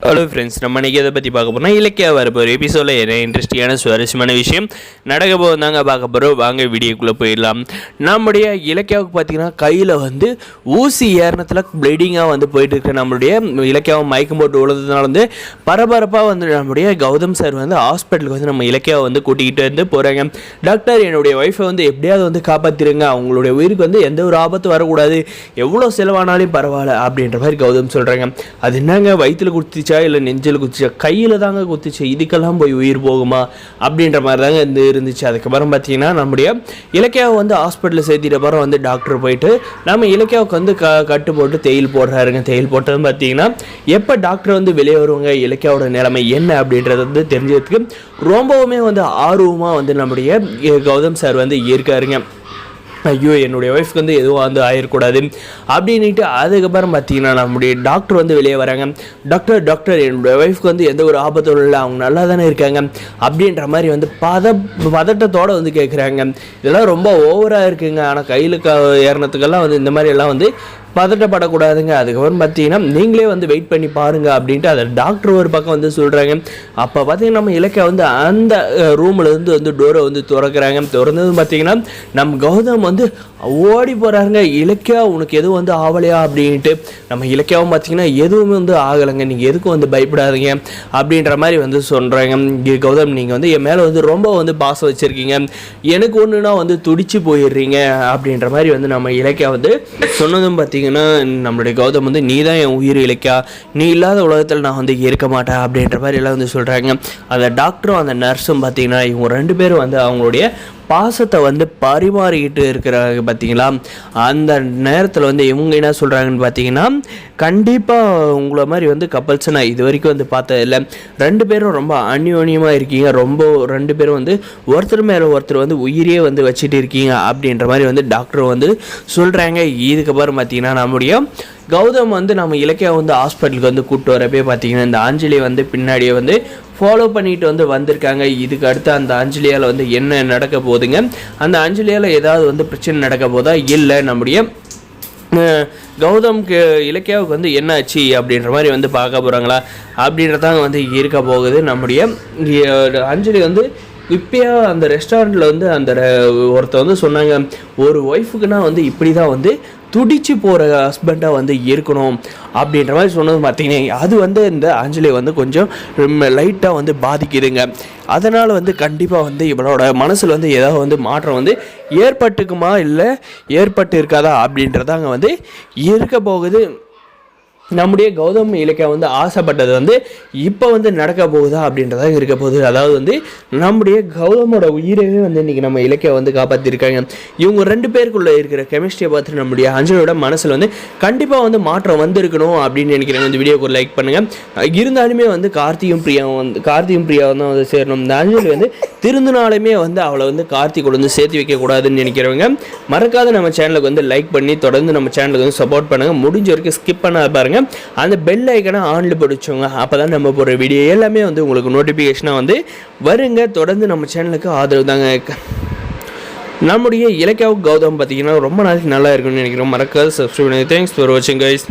Hello friends, நம்ம இன்றைக்கி எதை பற்றி பார்க்க போகிறோம்னா இலக்கியா வரப்போகிற எபிசோடில் என்ன இன்ட்ரெஸ்டிங்கான சுவாரஸ்யமான விஷயம் நடக்க போதாங்க பார்க்க போகிறோம். வாங்க வீடியோக்குள்ளே போயிடலாம். நம்முடைய இலக்கியாவுக்கு பார்த்திங்கன்னா கையில் ஊசி ஏறினத்தில் ப்ளீடிங்காக போயிட்டு இருக்கு. நம்மளுடைய இலக்கியாவை மயக்கம் போட்டு விழுந்ததுனால பரபரப்பாக நம்முடைய கௌதம் சார் ஹாஸ்பிட்டலுக்கு நம்ம இலக்கியாவை கூட்டிக்கிட்டு போகிறாங்க. டாக்டர், என்னுடைய ஒய்ஃபை எப்படியாவது காப்பாற்றிடுங்க, அவங்களுடைய உயிருக்கு எந்த ஒரு ஆபத்து வரக்கூடாது, எவ்வளோ செலவானாலும் பரவாயில்ல அப்படின்ற மாதிரி கௌதம் சொல்கிறாங்க. அது என்னங்க, வயிற்றில் குத்திச்சா இல்லை நெஞ்சில் குத்திச்சா? கையில் தாங்க குத்திச்சு, இதுக்கெல்லாம் போய் உயிர் போகுமா அப்படின்ற மாதிரி தாங்க இருந்துச்சு. அதுக்கப்புறம் பார்த்தீங்கன்னா நம்முடைய இலக்கியாவை ஹாஸ்பிட்டலில் சேர்த்திட்ட அப்புறம் டாக்டர் போயிட்டு நம்ம இலக்கியாவுக்கு கட்டு போட்டு தேயில் போடுறாருங்க. தேயில் போட்டதுன்னு பார்த்தீங்கன்னா எப்போ டாக்டர் வெளியே வருவாங்க, இலக்கியாவோட நிலைமை என்ன அப்படின்றது தெரிஞ்சதுக்கு ரொம்பவுமே ஆர்வமாக நம்முடைய கௌதம் சார் இருக்காருங்க. ஐயோ, என்னுடைய ஒய்ஃப்க்கு எதுவும் ஆயிடக்கூடாது அப்படின்ட்டு அதுக்கப்புறம் பார்த்தீங்கன்னா நம்முடைய டாக்டர் வெளியே வராங்க. டாக்டர் என்னுடைய ஒய்ஃப்க்கு எந்த ஒரு ஆபத்தும் இல்லை, அவங்க நல்லா தானே இருக்காங்க அப்படின்ற மாதிரி பதட்டத்தோடு கேட்குறாங்க. இதெல்லாம் ரொம்ப ஓவராக இருக்குங்க. ஆனால் கையில் ஏறினத்துக்கெல்லாம் இந்த மாதிரி எல்லாம் பதட்டப்படக்கூடாதுங்க. அதுக்கப்புறம் பார்த்தீங்கன்னா நீங்களே வெயிட் பண்ணி பாருங்கள் அப்படின்ட்டு அதை டாக்டர் ஒரு பக்கம் சொல்கிறாங்க. அப்போ பார்த்தீங்கன்னா நம்ம இலக்கியா அந்த ரூமில் டோரை திறக்கிறாங்க. திறந்தது பார்த்தீங்கன்னா நம்ம கௌதம் ஓடி போகிறாருங்க. இலக்கியா, உனக்கு எதுவும் ஆகலையா அப்படின்ட்டு. நம்ம இலக்கியாவும் பார்த்தீங்கன்னா எதுவுமே ஆகலைங்க, நீங்கள் எதுக்கும் பயப்படாதீங்க அப்படின்ற மாதிரி சொல்கிறாங்க. கௌதம், நீங்கள் என் மேலே ரொம்ப பாசம் வச்சுருக்கீங்க, எனக்கு ஒன்றுனா துடிச்சு போயிடுறீங்க அப்படின்ற மாதிரி நம்ம இலக்கியா சொன்னதும் பார்த்தீங்கன்னா நம்மளுடைய கௌதம் நீ தான் என் உயிர் இலக்கியா, நீ இல்லாத உலகத்தில் நான் இருக்க மாட்டேன் அப்படின்ற மாதிரி எல்லாம் சொல்கிறாங்க. அந்த டாக்டரும் அந்த நர்ஸும் பார்த்தீங்கன்னா இவங்க ரெண்டு பேரும் அவங்களுடைய பாசத்தை பரிமாறிக்கிட்டு இருக்கிறாங்க. பார்த்தீங்களா, அந்த நேரத்தில் இவங்க என்ன சொல்கிறாங்கன்னு பார்த்தீங்கன்னா, கண்டிப்பாக உங்களை மாதிரி கப்பல்ஸ் நான் இது வரைக்கும் பார்த்ததில்லை, ரெண்டு பேரும் ரொம்ப அந்யோன்யமாக இருக்கீங்க, ரொம்ப ரெண்டு பேரும் ஒருத்தர் மேலே ஒருத்தர் உயிரே வச்சுட்டு இருக்கீங்க அப்படின்ற மாதிரி டாக்டர் சொல்கிறாங்க. இதுக்கப்புறம் பார்த்தீங்கன்னா நம்முடைய கௌதம் நம்ம இலக்கியா ஹாஸ்பிட்டலுக்கு கூப்பிட்டு வரப்பே பார்த்தீங்கன்னா இந்த அஞ்சலி பின்னாடியே ஃபாலோ பண்ணிட்டு வந்திருக்காங்க. இதுக்கு அடுத்து அந்த அஞ்சலியால் என்ன நடக்க போகுதுங்க, அந்த அஞ்சலியால் ஏதாவது பிரச்சனை நடக்க போதா, இல்லை நம்முடைய கௌதம்க்கு இலக்கியாவுக்கு என்ன ஆச்சு அப்படின்ற மாதிரி பார்க்க போகிறாங்களா அப்படின்றதாங்க இருக்க போகுது. நம்முடைய அஞ்சலி இப்போயா அந்த ரெஸ்டாரண்ட்டில் அந்த ஒருத்தர் சொன்னாங்க, ஒரு ஒய்ஃபுக்குன்னா இப்படி தான் துடிச்சு போகிற ஹஸ்பண்டாக இருக்கணும் அப்படின்ற மாதிரி சொன்னது பார்த்தீங்கன்னா அது இந்த அஞ்சலி கொஞ்சம் லைட்டாக பாதிக்குதுங்க. அதனால் கண்டிப்பாக இவளோட மனசில் ஏதாவது மாற்றம் ஏற்பட்டுக்குமா இல்லை ஏற்பட்டு இருக்காதா அப்படின்றதாங்க இருக்க போகுது. நம்முடைய கௌதம் இலக்கியா ஆசைப்பட்டது இப்போ நடக்க போகுதா அப்படின்றதாக இருக்க போகுது. அதாவது நம்முடைய கௌதமோட உயிரவே இன்றைக்கி நம்ம இலக்கியா காப்பாற்றிருக்காங்க. இவங்க ரெண்டு பேருக்குள்ளே இருக்கிற கெமிஸ்ட்ரியை பார்த்து நம்முடைய அஞ்சலியோட மனசில் கண்டிப்பாக மாற்றம் வந்திருக்கணும் அப்படின்னு நினைக்கிறேன். இந்த வீடியோக்கு ஒரு லைக் பண்ணுங்கள். இருந்தாலுமே கார்த்தியும் பிரியாவும் தான் சேரணும். இந்த அஞ்சலி திருந்தினாலுமே அவளை கார்த்தி கூட சேர்த்து வைக்கக்கூடாதுன்னு நினைக்கிறவங்க மறக்காத நம்ம சேனலுக்கு லைக் பண்ணி தொடர்ந்து நம்ம சேனலுக்கு சப்போர்ட் பண்ணுங்கள். முடிஞ்ச வரைக்கும் ஸ்கிப் பண்ண பாருங்கள். அந்த பெல் ஐக்கனை ஆன்ல பிடிச்சோங்க, அப்போ தான் நம்ம போகிற வீடியோ எல்லாமே உங்களுக்கு நோட்டிஃபிகேஷனாக வருங்க. தொடர்ந்து நம்ம சேனலுக்கு ஆதரவு தாங்க. நம்முடைய இலக்கியாவுக்கு கௌதம் பார்த்தீங்கன்னா ரொம்ப நாளைக்கு நல்லா இருக்குன்னு நினைக்கிறோம். மறக்காத சப்ஸ்கிரைப் பண்ணுங்க. தேங்க்ஸ் ஃபார் வாட்சிங் கைஸ்.